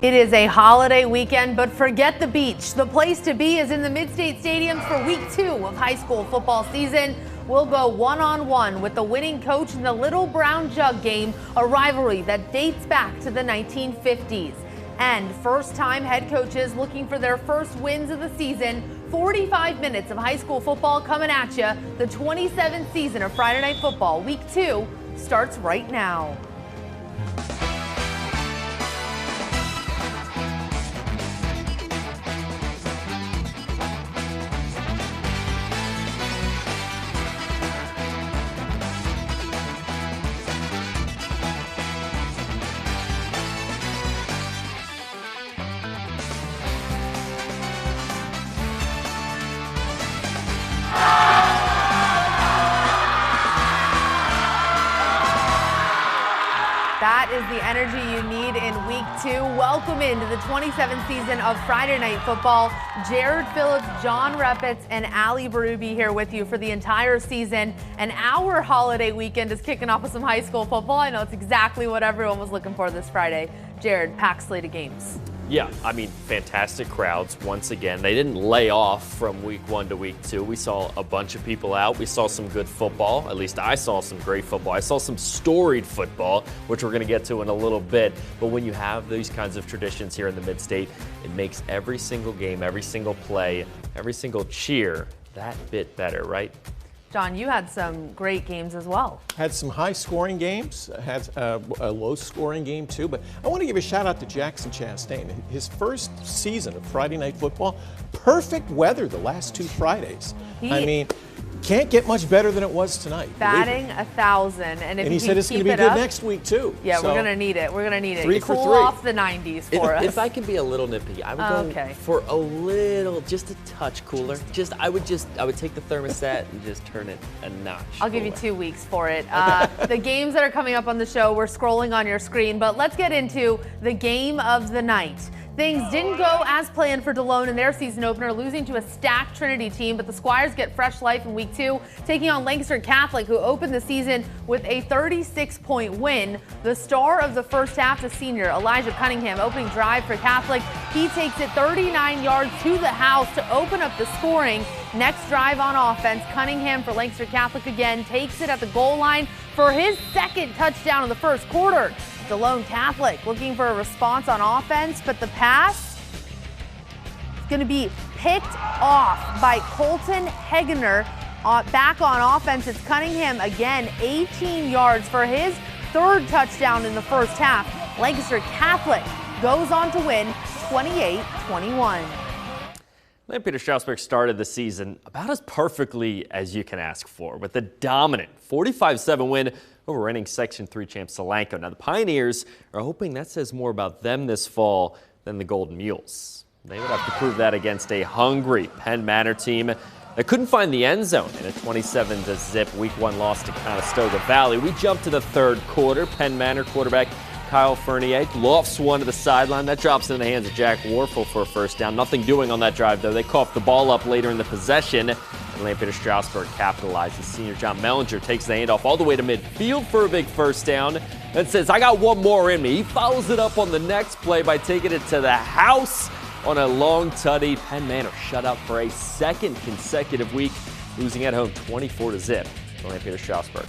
It is a holiday weekend, but forget the beach. The place to be is in the Midstate Stadiums for week 2 of high school football season. We'll go one-on-one with the winning coach in the Little Brown Jug game, a rivalry that dates back to the 1950s. And first-time head coaches looking for their first wins of the season. 45 minutes of high school football coming at you. The 27th season of Friday Night Football, week 2, starts right now. That is the energy you need in week 2. Welcome into the 27th season of Friday Night Football. Jared Phillips, John Repitz, and Ali Berube here with you for the entire season. And our holiday weekend is kicking off with some high school football. I know it's exactly what everyone was looking for this Friday. Jared, packed slate of games. Yeah, I mean, fantastic crowds once again. They didn't lay off from week 1 to week 2. We saw a bunch of people out. We saw some good football. At least I saw some great football. I saw some storied football, which we're going to get to in a little bit. But when you have these kinds of traditions here in the Mid-State, it makes every single game, every single play, every single cheer that bit better, right? John, you had some great games as well. Had some high-scoring games, had a low-scoring game too, but I want to give a shout-out to Jackson Chastain. His first season of Friday Night Football, perfect weather the last 2 Fridays. I mean, can't get much better than it was tonight. Batting 1,000, and if he said it's going to be good next week too. Yeah, so we're going to need it. We're going to need it. 3 for 3. Cool off the 90s for us. If I can be a little nitpicky, I would go for a little, just a touch cooler. I would take the thermostat and just turn it a notch. I'll give you 2 weeks for it. The games that are coming up on the show, we're scrolling on your screen, but let's get into the game of the night. Things didn't go as planned for DeLone in their season opener, losing to a stacked Trinity team, but the Squires get fresh life in week 2, taking on Lancaster Catholic, who opened the season with a 36-point win. The star of the first half, the senior Elijah Cunningham, opening drive for Catholic. He takes it 39 yards to the house to open up the scoring. Next drive on offense, Cunningham for Lancaster Catholic again takes it at the goal line for his second touchdown in the first quarter. DeLone Catholic looking for a response on offense, but the pass is going to be picked off by Colton Hegener. Back on offense, it's Cunningham again, 18 yards for his 3rd touchdown in the first half. Lancaster Catholic goes on to win 28-21. Lampeter Strasburg started the season about as perfectly as you can ask for, with a dominant 45-7 win over reigning Section 3 champ Solanco. Now, the Pioneers are hoping that says more about them this fall than the Golden Mules. They would have to prove that against a hungry Penn Manor team that couldn't find the end zone in a 27-0 week 1 loss to Conestoga Valley. We jump to the 3rd quarter. Penn Manor quarterback Kyle Fernier lofts one to the sideline. That drops into the hands of Jack Warfel for a first down. Nothing doing on that drive, though. They coughed the ball up later in the possession. And Lampeter Strasburg capitalizes. Senior John Mellinger takes the handoff all the way to midfield for a big first down and says, I got one more in me. He follows it up on the next play by taking it to the house on a long tutty. Penn Manor shut out for a 2nd consecutive week, losing at home 24-0 to Lampeter Strasburg.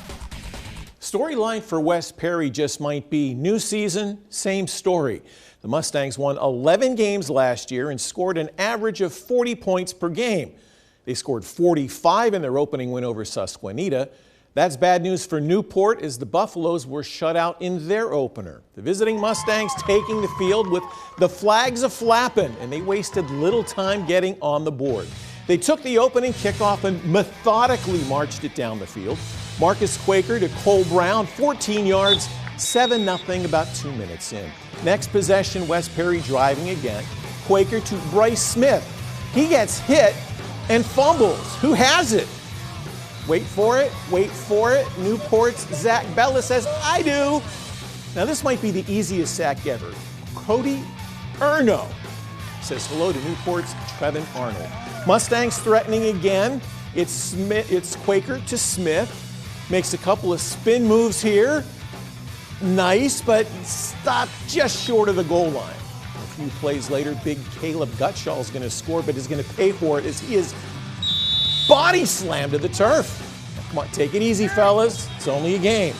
Storyline for West Perry just might be new season, same story. The Mustangs won 11 games last year and scored an average of 40 points per game. They scored 45 in their opening win over Susquehanna. That's bad news for Newport, as the Buffaloes were shut out in their opener. The visiting Mustangs taking the field with the flags a-flapping, and they wasted little time getting on the board. They took the opening kickoff and methodically marched it down the field. Marcus Quaker to Cole Brown, 14 yards, 7-0 about 2 minutes in. Next possession, West Perry driving again. Quaker to Bryce Smith. He gets hit and fumbles. Who has it? Wait for it, wait for it. Newport's Zach Bella says, I do. Now this might be the easiest sack ever. Cody Erno says hello to Newport's Trevin Arnold. Mustangs threatening again. It's Quaker to Smith. Makes a couple of spin moves here. Nice, but stopped just short of the goal line. few plays later, big Caleb Gutschall is going to score, but is going to pay for it as he is body slammed to the turf. Now, come on, take it easy, fellas. It's only a game.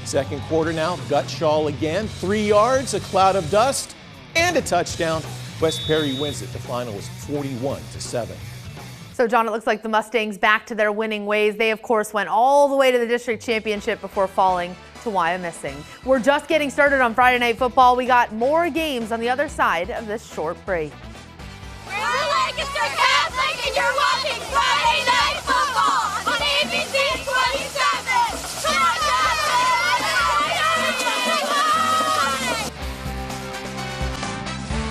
Second quarter now, Gutschall again, 3 yards, a cloud of dust, and a touchdown. West Perry wins it. The final was 41-7. So, John, it looks like the Mustangs back to their winning ways. They, of course, went all the way to the district championship before falling to Wyomissing. We're just getting started on Friday Night Football. We got more games on the other side of this short break. We're Lancaster Cats!